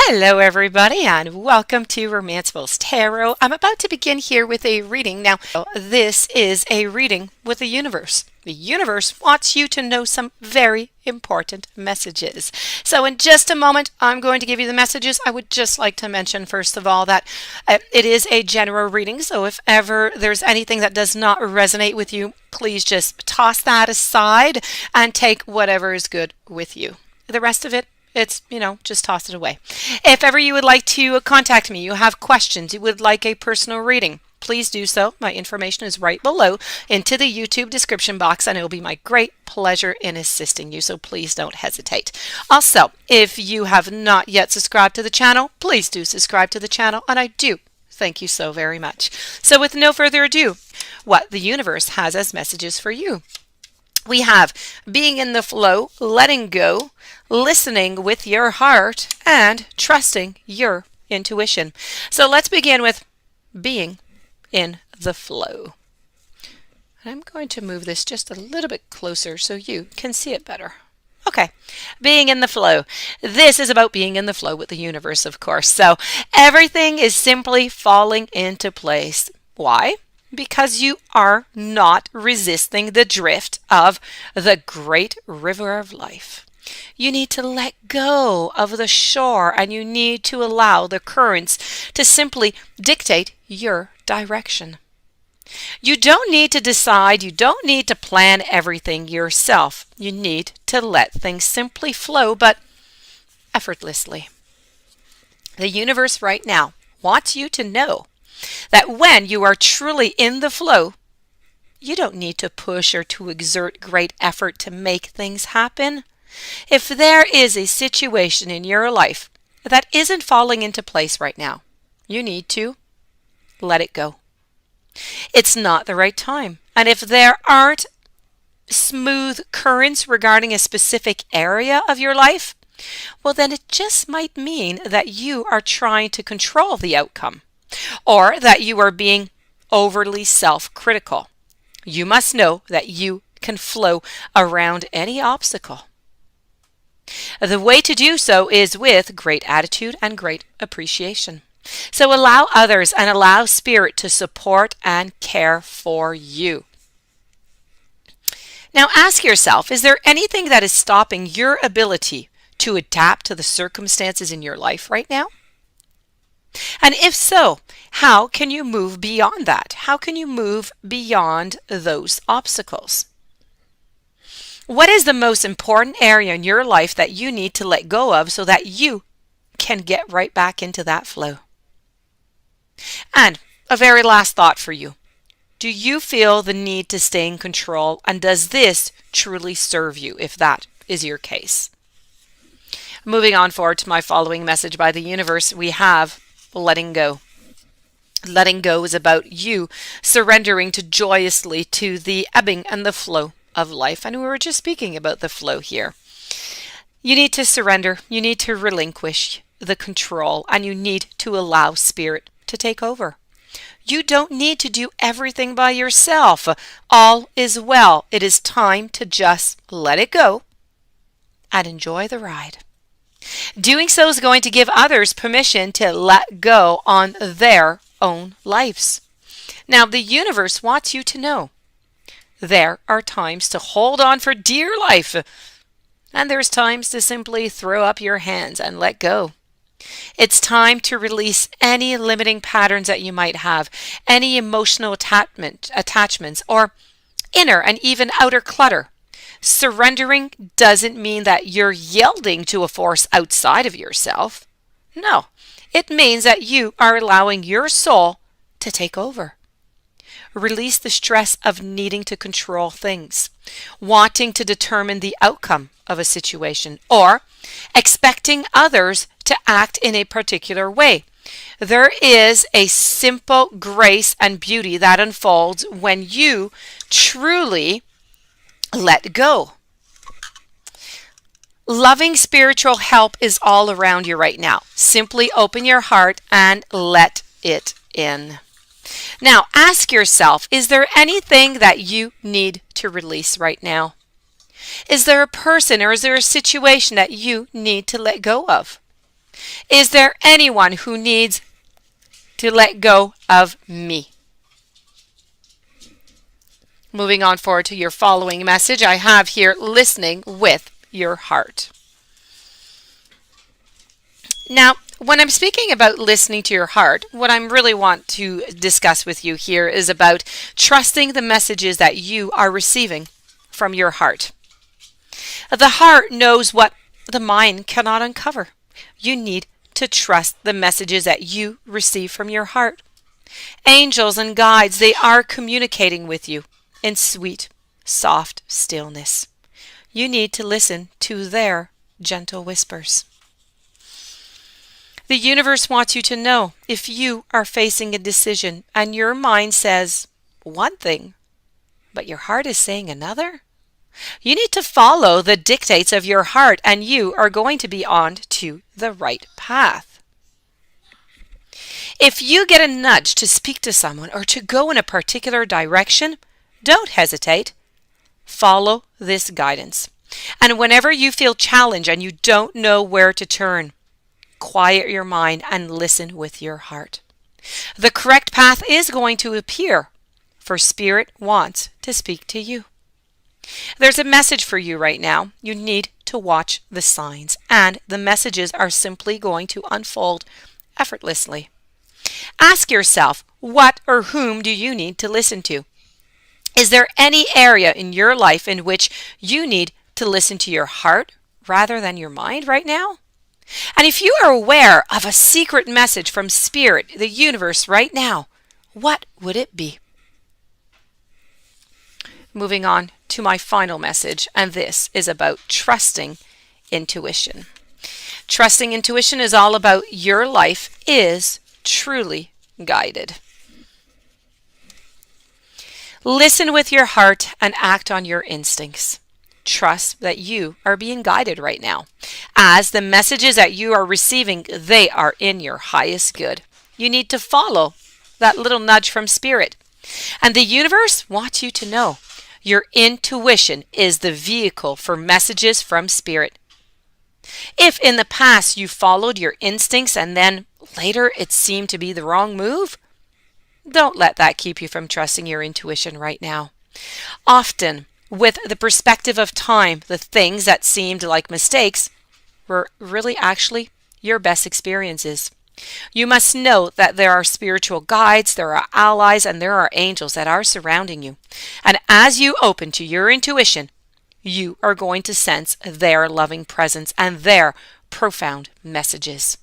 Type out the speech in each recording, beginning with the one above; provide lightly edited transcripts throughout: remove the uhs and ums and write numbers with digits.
Hello everybody and welcome to Romancefull's Tarot. I'm about to begin here with a reading. Now, this is a reading with the universe. The universe wants you to know some very important messages. So in just a moment, I'm going to give you the messages. I would just like to mention, first of all, that it is a general reading. So if ever there's anything that does not resonate with you, please just toss that aside and take whatever is good with you. The rest of it, it's, just toss it away. If ever you would like to contact me, you have questions, you would like a personal reading, please do so. My information is right below into the YouTube description box, and it will be my great pleasure in assisting you, so please don't hesitate. Also, if you have not yet subscribed to the channel, please do subscribe to the channel, and I do thank you so very much. So with no further ado, what the universe has as messages for you. We have being in the flow, letting go, listening with your heart, and trusting your intuition. So let's begin with being in the flow. I'm going to move this just a little bit closer so you can see it better. Okay, being in the flow. This is about being in the flow with the universe, of course. So everything is simply falling into place. Why? Because you are not resisting the drift of the great river of life. You need to let go of the shore, and you need to allow the currents to simply dictate your direction. You don't need to decide, you don't need to plan everything yourself. You need to let things simply flow, but effortlessly. The universe right now wants you to know that when you are truly in the flow, you don't need to push or to exert great effort to make things happen. If there is a situation in your life that isn't falling into place right now, you need to let it go. It's not the right time. And if there aren't smooth currents regarding a specific area of your life, well, then it just might mean that you are trying to control the outcome, or that you are being overly self-critical. You must know that you can flow around any obstacle. The way to do so is with great attitude and great appreciation. So allow others and allow Spirit to support and care for you. Now ask yourself, is there anything that is stopping your ability to adapt to the circumstances in your life right now? And if so, how can you move beyond that? How can you move beyond those obstacles? What is the most important area in your life that you need to let go of so that you can get right back into that flow? And a very last thought for you. Do you feel the need to stay in control, and does this truly serve you if that is your case? Moving on forward to my following message by the universe, we have letting go. Letting go is about you surrendering joyously to the ebbing and the flow of life. And we were just speaking about the flow here. You need to surrender. You need to relinquish the control, and you need to allow Spirit to take over. You don't need to do everything by yourself. All is well. It is time to just let it go and enjoy the ride. Doing so is going to give others permission to let go on their own lives. Now, the universe wants you to know there are times to hold on for dear life, and there's times to simply throw up your hands and let go. It's time to release any limiting patterns that you might have, any emotional attachments, or inner and even outer clutter. Surrendering doesn't mean that you're yielding to a force outside of yourself. No, it means that you are allowing your soul to take over. Release the stress of needing to control things, wanting to determine the outcome of a situation, or expecting others to act in a particular way. There is a simple grace and beauty that unfolds when you truly let go. Loving spiritual help is all around you right now. Simply open your heart and let it in. Now ask yourself, is there anything that you need to release right now? Is there a person or is there a situation that you need to let go of? Is there anyone who needs to let go of me? Moving on forward to your following message, I have here listening with your heart. Now, when I'm speaking about listening to your heart, what I really want to discuss with you here is about trusting the messages that you are receiving from your heart. The heart knows what the mind cannot uncover. You need to trust the messages that you receive from your heart. Angels and guides, they are communicating with you in sweet, soft stillness. You need to listen to their gentle whispers. The universe wants you to know if you are facing a decision and your mind says one thing, but your heart is saying another. You need to follow the dictates of your heart and you are going to be on to the right path. If you get a nudge to speak to someone or to go in a particular direction, don't hesitate. Follow this guidance. And whenever you feel challenged and you don't know where to turn, quiet your mind and listen with your heart. The correct path is going to appear, for Spirit wants to speak to you. There's a message for you right now. You need to watch the signs, and the messages are simply going to unfold effortlessly. Ask yourself, what or whom do you need to listen to? Is there any area in your life in which you need to listen to your heart rather than your mind right now? And if you are aware of a secret message from Spirit, the universe right now, what would it be? Moving on to my final message, and this is about trusting intuition. Trusting intuition is all about your life is truly guided. Listen with your heart and act on your instincts. Trust that you are being guided right now. As the messages that you are receiving, they are in your highest good. You need to follow that little nudge from Spirit. And the universe wants you to know your intuition is the vehicle for messages from Spirit. If in the past you followed your instincts and then later it seemed to be the wrong move, don't let that keep you from trusting your intuition right now. Often, with the perspective of time, the things that seemed like mistakes were really actually your best experiences. You must know that there are spiritual guides, there are allies, and there are angels that are surrounding you. And as you open to your intuition, you are going to sense their loving presence and their profound messages.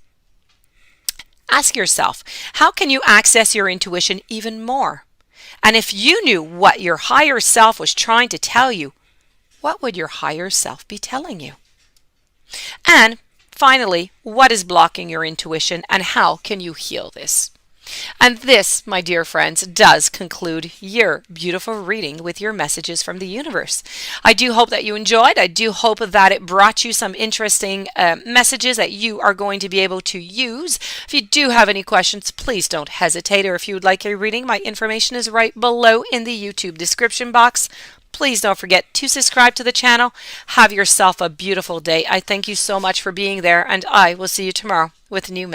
Ask yourself, how can you access your intuition even more? And if you knew what your higher self was trying to tell you, what would your higher self be telling you? And finally, what is blocking your intuition and how can you heal this? And this, my dear friends, does conclude your beautiful reading with your messages from the universe. I do hope that you enjoyed. I do hope that it brought you some interesting messages that you are going to be able to use. If you do have any questions, please don't hesitate. Or if you would like a reading, my information is right below in the YouTube description box. Please don't forget to subscribe to the channel. Have yourself a beautiful day. I thank you so much for being there, and I will see you tomorrow with new